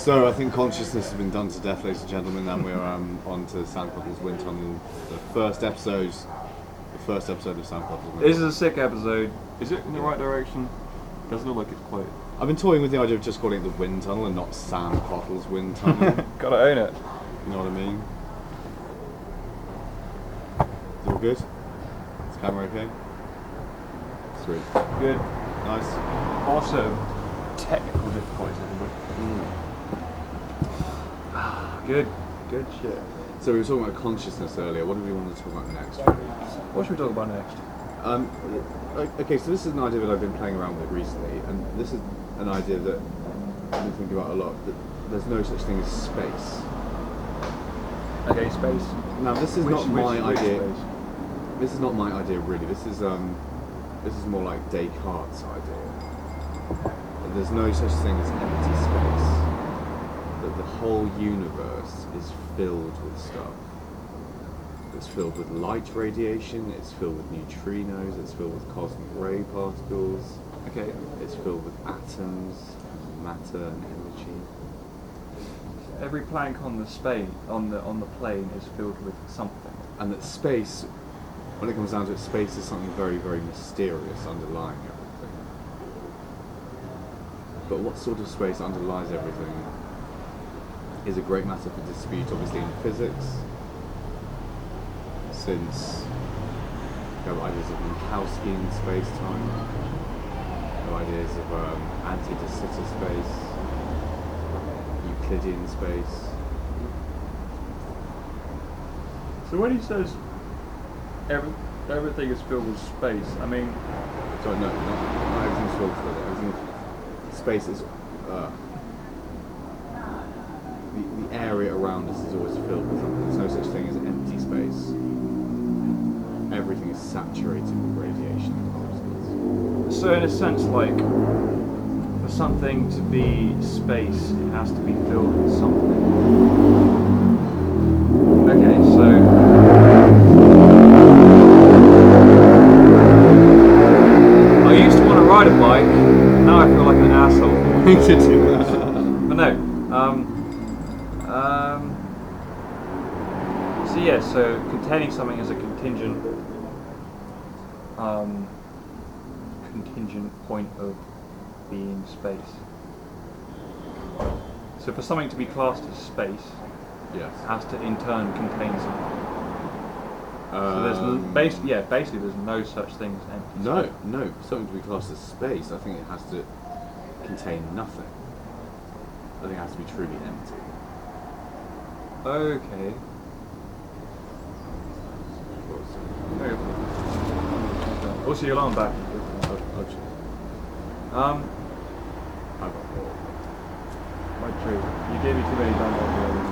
So I think consciousness has been done to death, ladies and gentlemen, and we're on to Sam Cottle's Wind Tunnel, the first episode of Sam Cottle's Wind Tunnel. This is a sick episode. Is it in the right direction? Doesn't look like it's quite. I've been toying with the idea of just calling it the Wind Tunnel and not Sam Cottle's Wind Tunnel. Gotta own it. You know what I mean? Is it all good? Is the camera okay? Sweet. Good. Nice. Awesome. Technical difficulties, everybody. Good. Good shit. So we were talking about consciousness earlier. What do we want to talk about next? What should we talk about next? Okay, so this is an idea that I've been playing around with recently, and this is an idea that I've been thinking about a lot, that there's no such thing as space. Okay, space. Now this is not my idea. Space? This is not my idea really. This is more like Descartes' idea. There's no such thing as empty space. That the whole universe is filled with stuff. It's filled with light radiation, it's filled with neutrinos, it's filled with cosmic ray particles. Okay. It's filled with atoms, matter and energy. Every plank on the plane is filled with something. And that space, when it comes down to it, space is something very, very mysterious underlying everything. But what sort of space underlies everything is a great matter for dispute, obviously, in physics, since you have ideas of Minkowskian space-time, you have ideas of anti-de Sitter space, Euclidean space. So when he says everything is filled with space, I mean... Sorry, no, not everything's filled with it. Space is... the area around us is always filled with something. There's no such thing as empty space. Everything is saturated with radiation and particles. So in a sense, like, for something to be space, it has to be filled with something. Okay, so... I used to want to ride a bike, now I feel like an asshole. to do that. But no, so yeah, so containing something as a contingent point of being space. So for something to be classed as space, Yes. it has to in turn contain something. So there's basically there's no such thing as empty space. No, something to be classed as space, I think it has to contain nothing. I think it has to be truly empty. Okay. Also, your alarm back. I've got My true. You gave me too many downloads.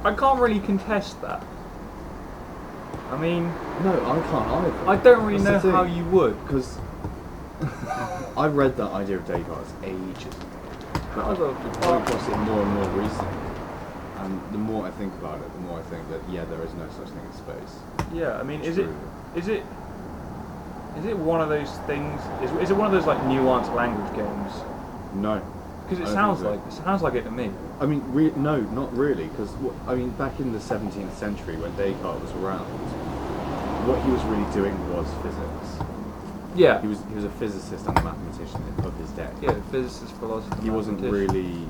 I can't really contest that. I mean, no, I can't either. I don't really That's know the how thing. you would. Because I read that idea of Descartes ages ago. But I've come across it more and more recently. And the more I think about it, the more I think that, yeah, there is no such thing as space. Yeah, I mean, is True. it one of those things? Is it one of those like nuanced language games? No. Because I it don't sounds like it to me. I mean, no, not really, because back in the 17th century when Descartes was around, what he was really doing was physics. Yeah. He was a physicist and a mathematician of his day. Yeah, physicist, philosopher. He wasn't mathematician. really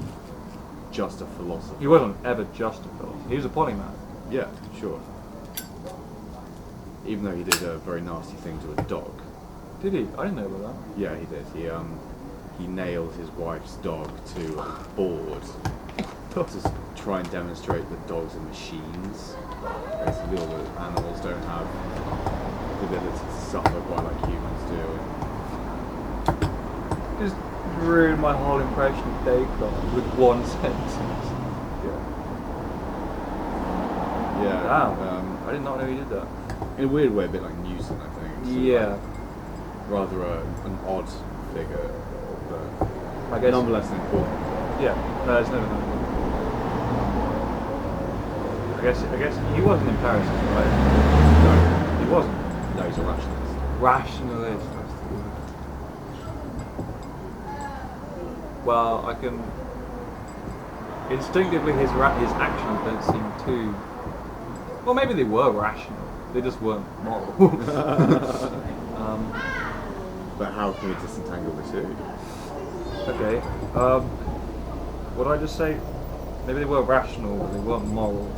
just a philosopher. He wasn't ever just a philosopher. He was a polymath. Yeah, sure. Even though he did a very nasty thing to a dog. Did he? I didn't know about that. Yeah, he did. He nailed his wife's dog to a board to try and demonstrate that dogs are machines. Basically, all the animals don't have the ability to suffer quite like humans do. Just ruined my whole impression of Descartes with one sentence. Yeah. Wow. I did not know he did that. In a weird way, a bit like Newton, I think. It's sort of Yeah. like rather an odd figure, but I guess. nonetheless important. Yeah. No, it's never known. I guess he wasn't in Paris, right? No, He wasn't. no, he's a rationalist. Rationalist. That's the word. Well, I can. Instinctively, his actions don't seem too. Well, maybe they were rational. They just weren't moral. But how can we disentangle the two? Okay. What did I just say? Maybe they were rational, but they weren't moral.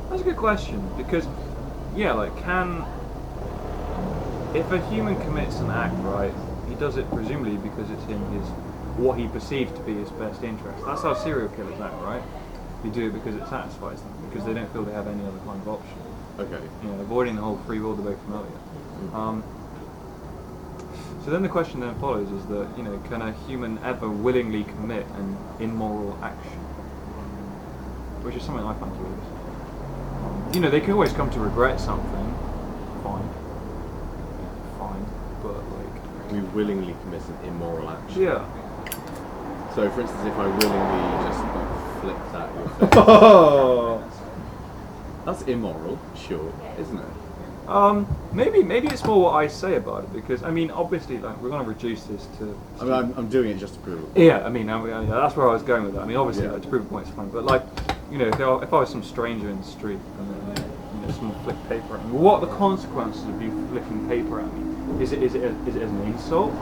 That's a good question, because, yeah, like, if a human commits an act, right, he does it presumably because it's in what he perceives to be his best interest. That's how serial killers act, right? They do it because it satisfies them, because they don't feel they have any other kind of option. Okay. You know, avoiding the whole free will debate from earlier. So then the question then follows is that, you know, can a human ever willingly commit an immoral action? Which is something I find curious. You know, they can always come to regret something. Fine, but like... We willingly commit an immoral action. Yeah. So, for instance, if I willingly just like flick that your face, that's immoral, sure, isn't it? Maybe it's more what I say about it, because I mean, obviously, like, we're going to reduce this to. I mean, I'm doing it just to prove it. Yeah, I mean, that's where I was going with that. I mean, obviously, like, to prove a point is fine, but like, you know, if I was some stranger in the street and then, you know, someone flicked paper at me, what are the consequences of you flicking paper at me? Is it as an insult?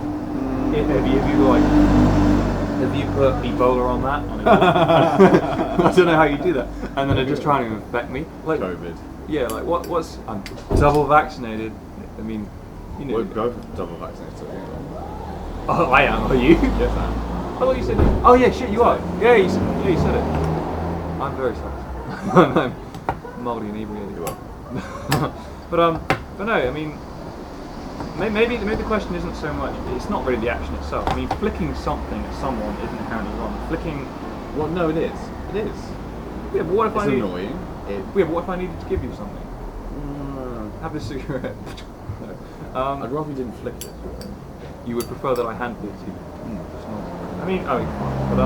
Have you put Ebola on that? I don't know how you do that, and then they're just trying to infect me. Like COVID. Yeah, like what's I'm double vaccinated. I mean, you know. We're both double vaccinated. So Oh, I am. Are you? yes, I am. I thought you said. Oh yeah, shit, you are. Yeah, you said it. I'm very sorry. I'm mildly inebriated. You are. but no, I mean, maybe the question isn't so much. It's not really the action itself. I mean, flicking something at someone isn't inherently wrong. Flicking. Well, no, it is. It is. Yeah, but what if it's I need? Annoying. Yeah, but what if I needed to give you something? Have this cigarette. I'd rather you didn't flick it. You would prefer that I handed it to you. I mean, fine. But I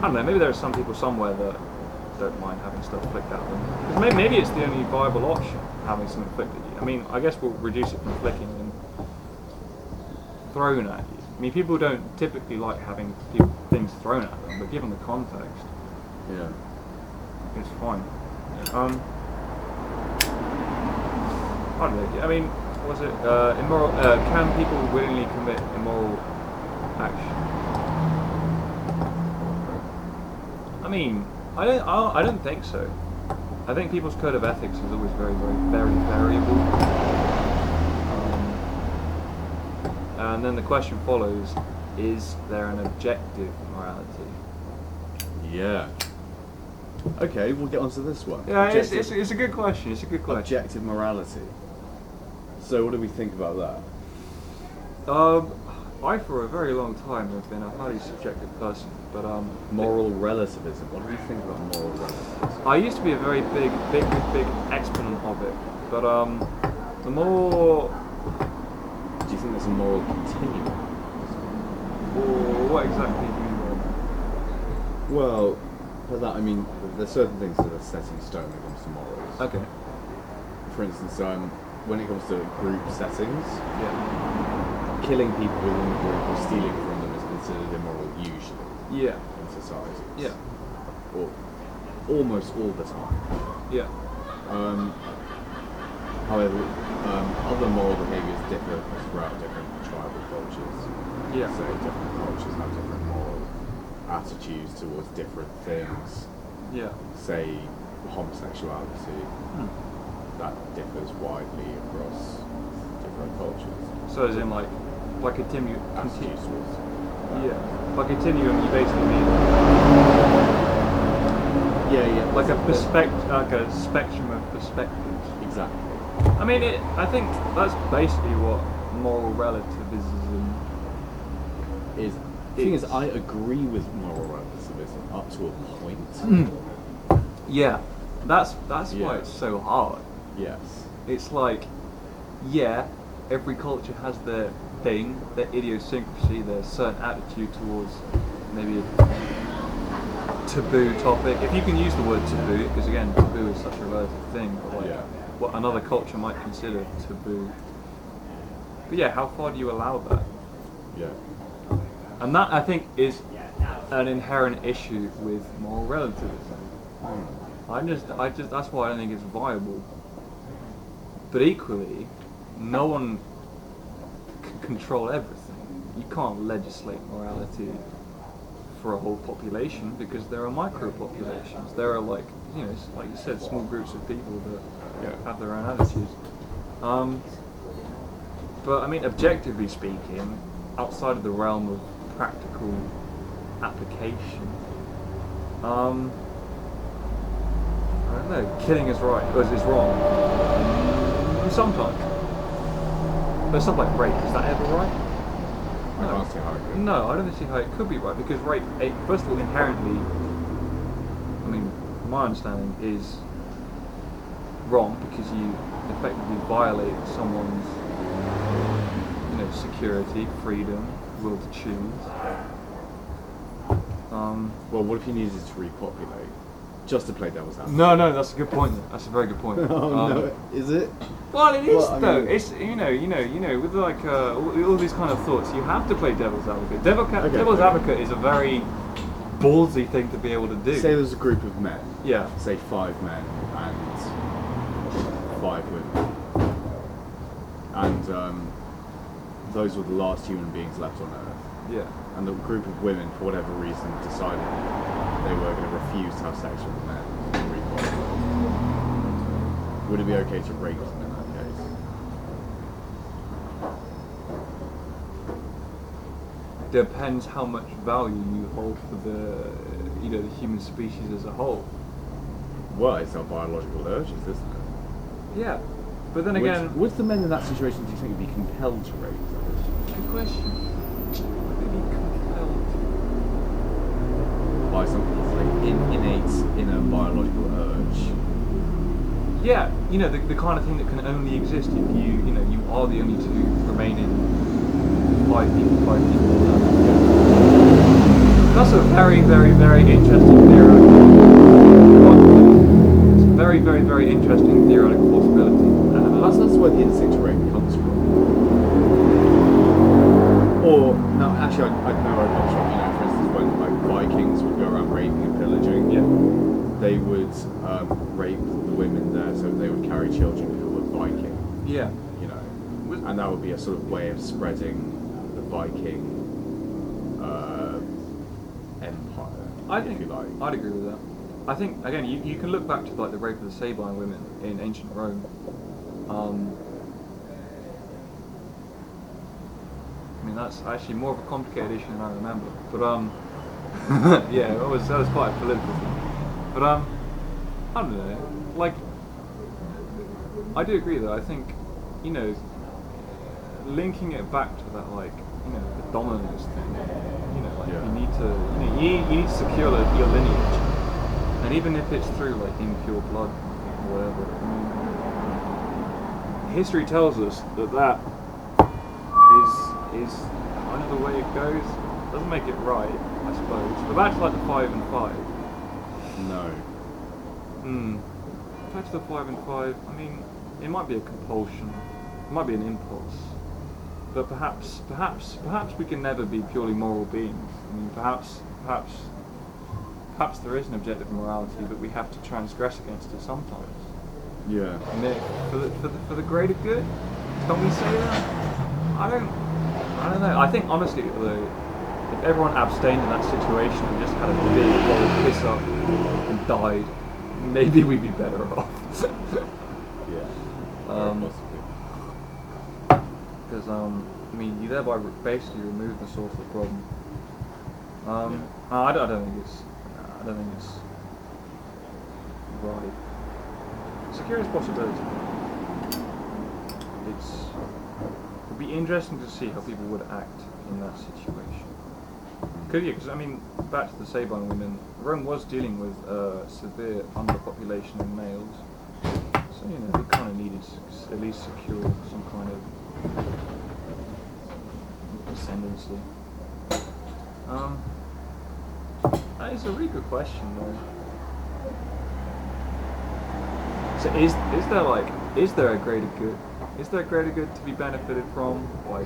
don't know. Maybe there are some people somewhere that don't mind having stuff flicked at them. 'Cause maybe it's the only viable option, having something flicked at you. I mean, I guess we'll reduce it from flicking and thrown at you. I mean, people don't typically like having things thrown at them, but given the context, Yeah. it's fine. I don't know. I mean, was it immoral? Can people willingly commit immoral action? I mean, I don't think so. I think people's code of ethics is always very, very, very variable. And then the question follows: is there an objective morality? Yeah. Okay, we'll get onto this one. Yeah, it's a good question. It's a good question. Objective morality. So, what do we think about that? I, for a very long time, have been a highly subjective person, but Moral relativism. What do you think about moral relativism? I used to be a very big exponent of it, but the more. Do you think there's a moral continuum? Or what exactly do you mean by that? Well, for that I mean there's certain things that are set in stone when it comes to morals. Okay. For instance, when it comes to group settings, Yeah. killing people within the group or stealing from them is considered immoral usually Yeah. in societies. Yeah. Or almost all the time. Yeah. However, other moral behaviours differ throughout different tribal cultures. Yeah. So different cultures have different moral attitudes towards different things. Yeah. Say homosexuality, that differs widely across different cultures. So as in like continuum. Attitudes towards Yeah. By continuum, you basically mean yeah, like a spectrum of perspectives. exactly. I mean, I think that's basically what moral relativism is. The thing is, I agree with moral relativism up to a point. Yeah, that's Yeah. why it's so hard. Yes. It's like, yeah, every culture has their thing, their idiosyncrasy, their certain attitude towards maybe a taboo topic. If you can use the word taboo, because again, taboo is such a relative thing, but like Yeah. what another culture might consider taboo. But yeah, how far do you allow that? Yeah. And that, I think, is an inherent issue with moral relativism. That's why I don't think it's viable. But equally, no one can control everything. You can't legislate morality for a whole population because there are micro populations. There are like you said, small groups of people that have their own attitudes. But I mean, objectively speaking, outside of the realm of practical application, I don't know. Killing is right, or is wrong. Sometimes. But stuff like rape, is that ever right? I can't see how it could. No, I don't see how it could be right, because rape, first of all, inherently, I mean, my understanding is wrong because you effectively violate someone's, security, freedom, will to choose. Well, what if you needed to repopulate? Just to play devil's advocate. No, that's a good point. That's a very good point. No, is it? Well, it is I though. mean, It's with like all these kind of thoughts, you have to play devil's advocate. Devil's advocate is a very ballsy thing to be able to do. Say there's a group of men. Yeah. Say 5 men and 5 women, and those were the last human beings left on Earth. Yeah. And the group of women, for whatever reason, decided they were going to refuse to have sex with the men. And repopulate. Would it be okay to rape them in that case? Depends how much value you hold for the human species as a whole. Well, it's our biological urges, isn't it? Yeah. But then again, would the men in that situation, do you think, be compelled to rape them? Good question. Would they be compelled? By something that's like innate inner biological urge. Yeah, the kind of thing that can only exist if you are the only two remaining 5 people. That's a very, very, very interesting theoretical. It's a very, very, very interesting theoretical possibility. That's where the instinct to rape comes from. Or, no, actually, I know where it comes from. For instance, when like Vikings would go around raping and pillaging, they would rape the women there so they would carry children who were Viking. Yeah. And that would be a sort of way of spreading the Viking empire, if you like. I'd agree with that. I think, again, you can look back to like the rape of the Sabine women in ancient Rome. I mean, that's actually more of a complicated issue than I remember. But yeah, that was quite a political thing. But I don't know. Like, I do agree though. I think, linking it back to that, like, the dominance thing. You need to secure your lineage, and even if it's through like impure blood or whatever. I mean, history tells us that is kind of the way it goes. Doesn't make it right, I suppose. But back to like the 5 and 5. No. Back to the 5 and 5. I mean, it might be a compulsion. It might be an impulse. But perhaps we can never be purely moral beings. I mean, perhaps there is an objective morality, but we have to transgress against it sometimes. Yeah. For the greater good? Can we say that? I don't know. I think honestly, though, if everyone abstained in that situation and just had a big old piss up and died, maybe we'd be better off. Yeah. Possibly. Because I mean, you thereby basically remove the source of the problem. I don't think it's right. It's a curious possibility. It'd be interesting to see how people would act in that situation. Because I mean, back to the Sabine women, Rome was dealing with severe underpopulation in males, so they kind of needed to at least secure some kind of ascendancy. That is a really good question, though. So is there a greater good? is there greater good to be benefited from by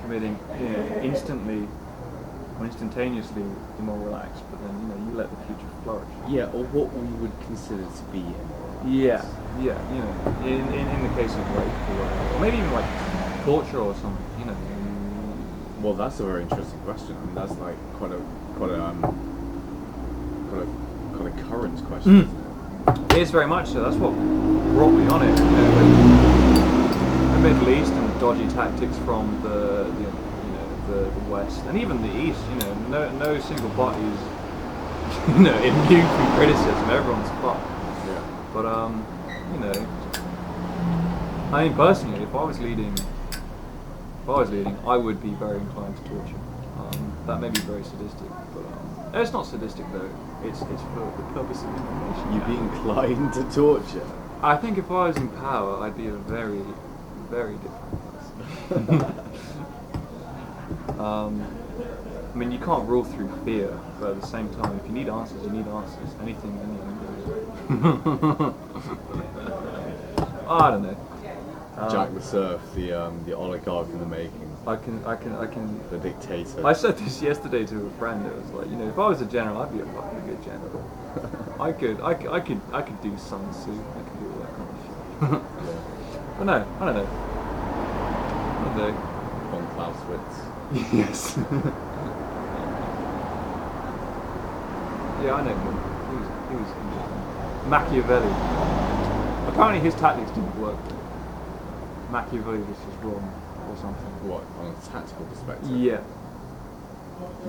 committing, instantly or instantaneously immoral acts, but then you let the future flourish? Yeah, or what we would consider to be immoral. Yeah, in the case of rape or whatever, or maybe even like torture or something, Well, that's a very interesting question. I mean, that's like quite a current question, isn't it? It is very much so. That's what brought me on it. The Middle East and the dodgy tactics from the West and even the East. No single party is immune from criticism. Everyone's fucked. Yeah. But I mean, personally, if I was leading, I would be very inclined to torture. That may be very sadistic, but it's not sadistic though. It's for the purpose of information. You'd be inclined to torture. I think if I was in power, I'd be a very, very different person. I mean, you can't rule through fear, but at the same time, if you need answers, you need answers. Anything goes. I don't know. Jack the Surf, the oligarch in the making. I can. The dictator. I said this yesterday to a friend. It was like, if I was a general, I'd be a fucking good general. I could do Sun Tzu. I could do all that kind of shit. Yeah. But no, I don't know. Von Clausewitz. Yes. Yeah, I know him. He was interesting. Machiavelli. Apparently his tactics didn't work. Machiavelli was just wrong or something. What, on a tactical perspective? Yeah.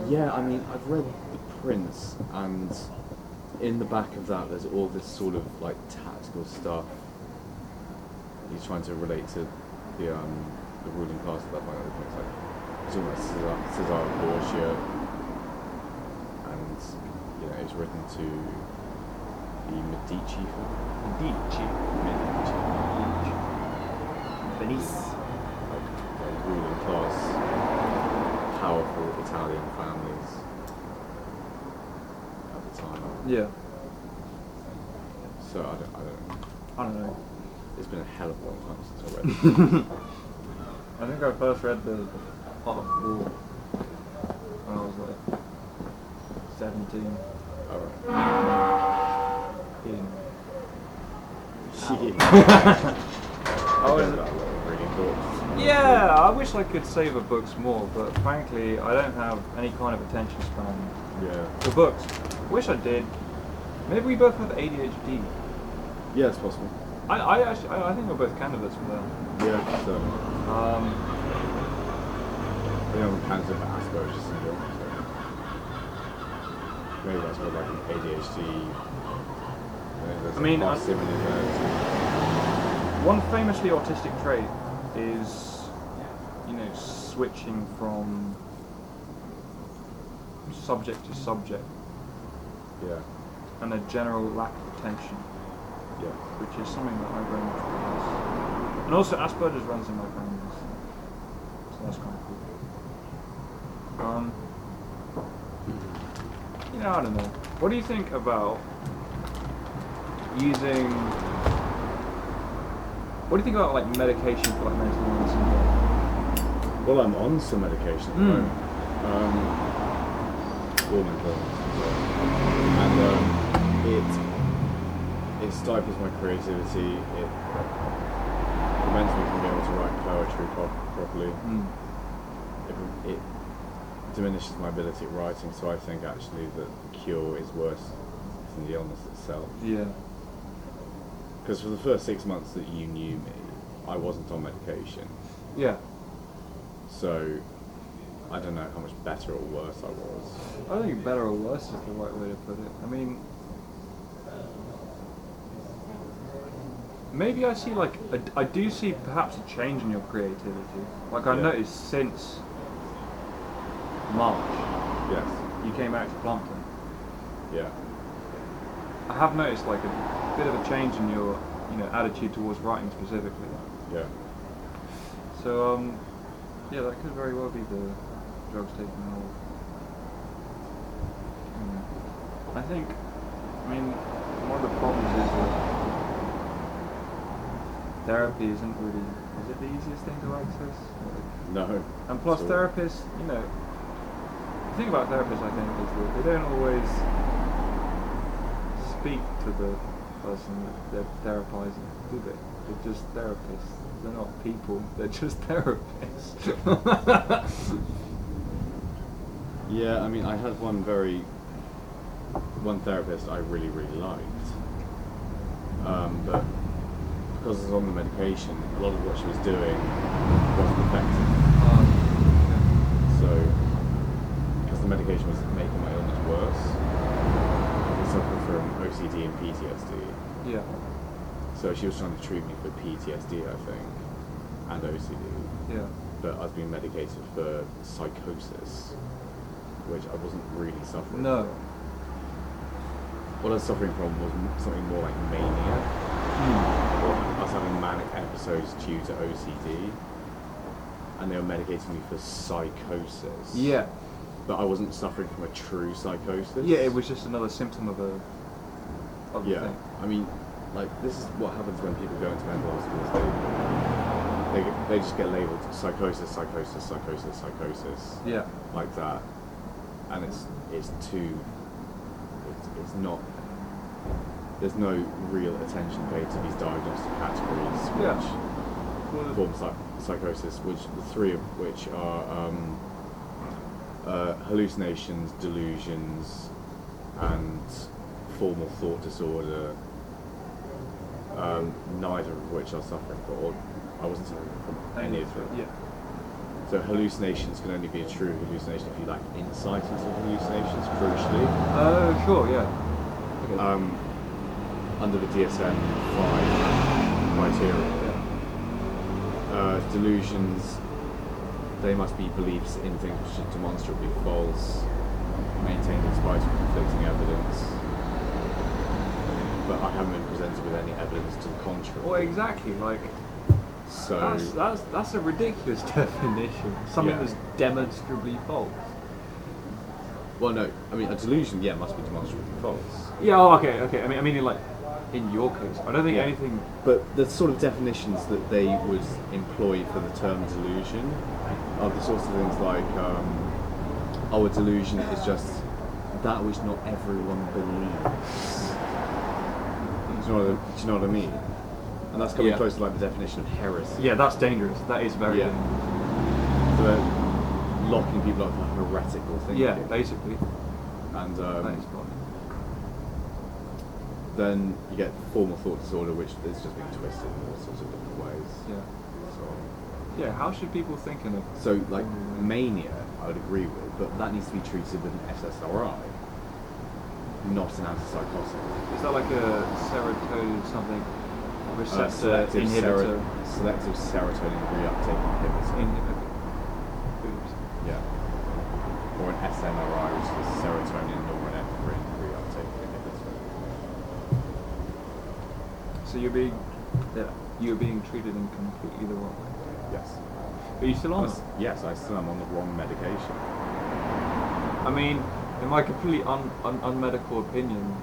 Yeah, I mean, I've read The Prince, and in the back of that there's all this sort of like tactical stuff. He's trying to relate to the ruling class at that point. It's like he's talking about Cesare Borgia, and it's written to the Medici family. Venice. Like ruling class, powerful Italian families at the time. Yeah. So I don't know. I don't know. It's been a hell of a long time since I read it. I think I first read the Art of War when I was like 17. Alright. I was reading books. Yeah, I wish I could savor books more, but frankly, I don't have any kind of attention span Yeah. for books. Wish I did. Maybe we both have ADHD. Yeah, it's possible. I think we're both candidates for that. Yeah, so Um, I'm a candidate for Asperger's syndrome. So maybe that's what like an ADHD. I mean, parsimony there. one famously autistic trait is, switching from subject to subject, Yeah. and a general lack of attention, Yeah. which is something that I very much possess. And also Asperger's runs in my family, so that's kind of cool. I don't know. What do you think about using? What do you think about like medication for like mental illness and stuff? Well, I'm on some medication at the moment. For mental illness. And it stifles my creativity. It prevents me from being able to write poetry properly. It diminishes my ability at writing, so I think actually that the cure is worse than the illness itself. Yeah. Because for the first 6 months that you knew me, I wasn't on medication. Yeah. So I don't know how much better or worse I was. I don't think better or worse is the right way to put it. I mean, maybe I see I do see perhaps a change in your creativity. Like I've noticed since March, Yes. you came out to Plumpton. Yeah. I have noticed like a bit of a change in your, attitude towards writing specifically. Yeah. So, yeah, that could very well be the drugs taking hold. I think, one of the problems is that therapy isn't really, is it the easiest thing to access? No. And plus So- therapists, the thing about therapists I think is that they don't always speak to the person that they're therapizing, do they? They're just therapists. They're not people, they're just therapists. Yeah, I mean, I had one therapist I really, really liked. But because I was on the medication, a lot of what she was doing wasn't effective. So, because the medication was making my illness worse, I was suffering from OCD and PTSD. Yeah. So she was trying to treat me for PTSD, I think, and OCD. Yeah. But I was being medicated for psychosis, which I wasn't really suffering No. from. What I was suffering from was something more like mania. Or I was having manic episodes due to OCD, and they were medicating me for psychosis. Yeah. But I wasn't suffering from a true psychosis. Yeah, it was just another symptom of a Yeah, thing. I mean, like, this is what happens when people go into mental hospitals. They just get labelled psychosis, psychosis, psychosis, psychosis. Yeah. Like that. And it's not, there's no real attention paid to these diagnostic categories which form psychosis, which the three of which are hallucinations, delusions, and formal thought disorder, neither of which are suffering from, or I wasn't suffering from any of them. Yeah. So hallucinations can only be a true hallucination if you lack insight into hallucinations, crucially. Oh, sure, yeah. Okay. Under the DSM-5 criteria. Delusions, they must be beliefs in things which are demonstrably false, maintained in spite of conflicting evidence. But I haven't been presented with any evidence to the contrary. Well, exactly, like, So that's a ridiculous definition. Something Yeah. that's demonstrably false. well, no, I mean a delusion, must be demonstrably false. Yeah, oh, okay. I mean, in your case, I don't think Yeah. anything. But the sort of definitions that they would employ for the term delusion are the sorts of things like, a delusion is just that which not everyone believes. Do you know what I mean? And that's coming Yeah. close to like the definition of heresy. Yeah, that's dangerous. That is very dangerous. So they're locking people up for heretical thinking. Yeah, basically. And That is fine. then you get formal thought disorder, which is just being twisted in all sorts of different ways. Yeah. So, Yeah, how should people think in a... so like mania, I would agree with, but that needs to be treated with an SSRI, not an antipsychotic. Is that like a serotonin something receptor Selective inhibitor? selective serotonin reuptake inhibitor. Oops. Yeah. Or an SNRI, which is serotonin norepinephrine reuptake inhibitor. So you're being treated in completely the wrong way. Yes. Are you still on it? Yes, I still am on the wrong medication. I mean, in my completely unmedical opinion,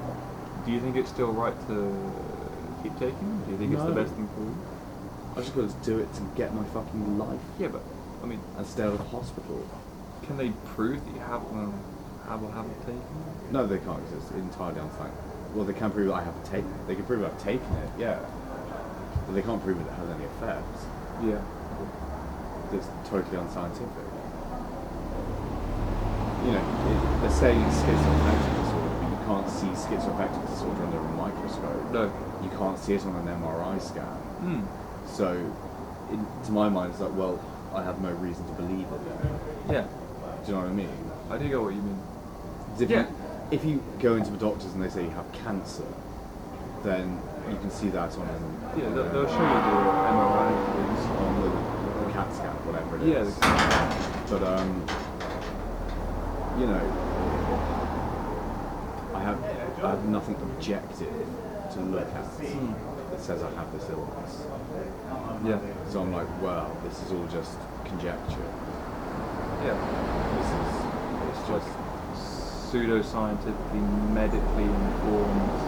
do you think it's still right to keep taking them? Do you think it's the No. best thing for you? I just got to do it to get my fucking life Yeah, but I mean, and stay out of hospital. can they prove that you have or haven't taken it? No, they can't, because it's entirely unscientific. Well, they can prove that I haven't taken it. They can prove I've taken it, yeah. But they can't prove that it has any effect. Yeah. It's totally unscientific. You know, they're saying it's schizoaffective disorder, but you can't see schizoaffective disorder under a microscope. No. You can't see it on an MRI scan. Hmm. So, to my mind, it's like, well, I have no reason to believe it then. Yeah. Do you know what I mean? I do get what you mean. If you go into the doctors and they say you have cancer, then you can see that on an, Yeah, they'll show you the MRI things. on the CAT scan, whatever it Yeah. is. But you know, I have nothing objective to look at that says I have this illness. Yeah. So I'm like, well, this is all just conjecture. Yeah. It's just Pseudoscientifically, medically informed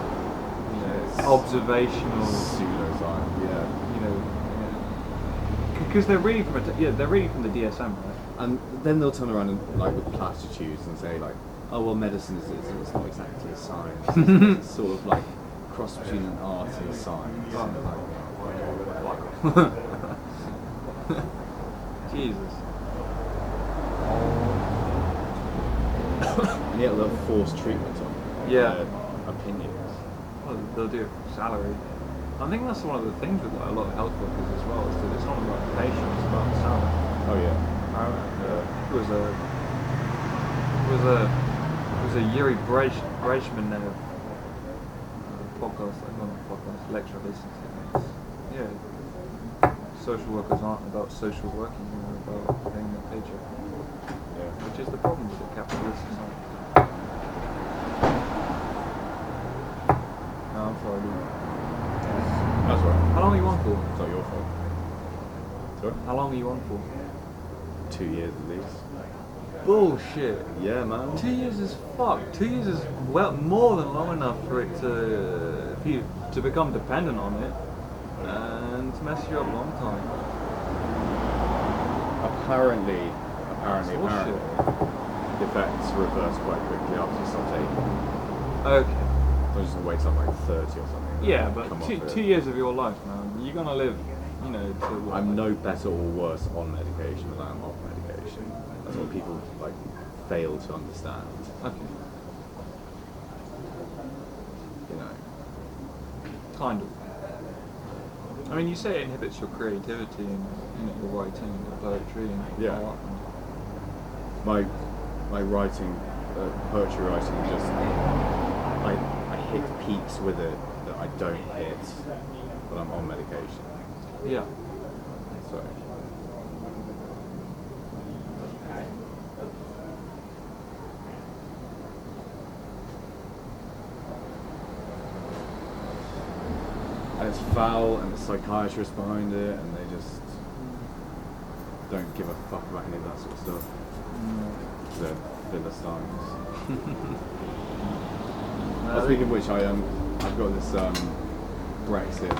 observational, pseudoscience. Yeah. you know, because they're reading from they're reading from the DSM, right? And then they'll turn around and like with platitudes and say like, oh well, medicine it's not exactly a science. It's sort of like cross between an art and a science. And Jesus. and yet they'll force treatment on Yeah. opinions. Well, they'll do it for salary. I think that's one of the things with like a lot of health workers as well, is that it's not about the patient, it's about the salary. Oh yeah. It was a Yuri Brejman podcast, lecture I listened to. Yeah, social workers aren't about social working, they're about paying their paycheck. Yeah. Which is the problem with the capitalist society. No, I'm sorry, dude. That's right. How long are you on for? It's not your fault. Sorry? How long are you on for? 2 years at least. Bullshit. Yeah, man. 2 years is fucked. 2 years is well more than long enough for it for you to become dependent on it and to mess you up a long time. Apparently, Bullshit. the effects reverse quite quickly after you stop taking them. Okay. Don't just wait till like 30 or something. Yeah, but Come off it. 2 years of your life, man. You're gonna live, you know, to what? I'm no better or worse on medication than I am off medication. That's what people like fail to understand. Okay. You know. Kind of. I mean, you say it inhibits your creativity and your writing and your poetry and your Yeah. art. My writing, poetry writing, just I hit peaks with it that I don't hit when I'm on medication. Yeah. So. And it's foul, and there's psychiatrists behind it, and they just don't give a fuck about any of that sort of stuff. The Philistines. Speaking of which, I've got this Brexit,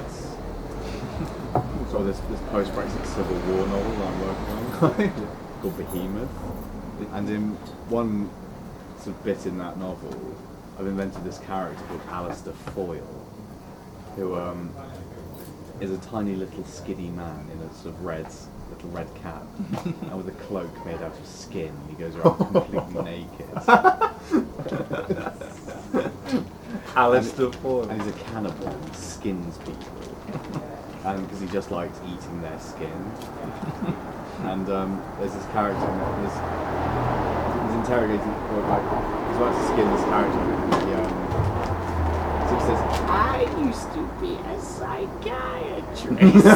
or this post-Brexit Civil War novel that I'm working on called Behemoth, and in one sort of bit in that novel, I've invented this character called Aleister Foyle, who is a tiny little skinny man in a sort of little red cap and with a cloak made out of skin. He goes around completely naked. Aleister Foyle. And he's a cannibal and skins people. Because he just likes eating their skin. And there's this character he's interrogating, or like, he's about to skin this character. So he says, I used to be a psychiatrist.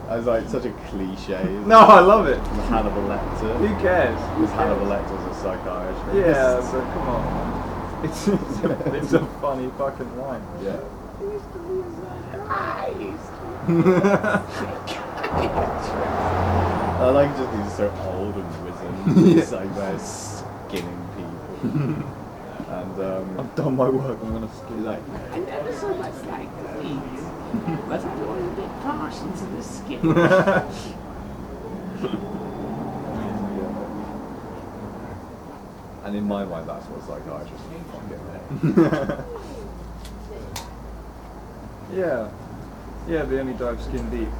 I was like, such a cliche. No, I love it. From Hannibal Lecter. Who cares? Because Hannibal Lecter's a psychiatrist. Yeah, but come on. It's a funny fucking line. Yeah. I like just he's so old and wizened. He's like they're skinning people. And I've done my work, I'm gonna skin. he's like, I never so much like the meat, but I want a bit portions of the skin. and in my mind that's what psychiatrists fucking Yeah. Yeah, they only dive skin deep.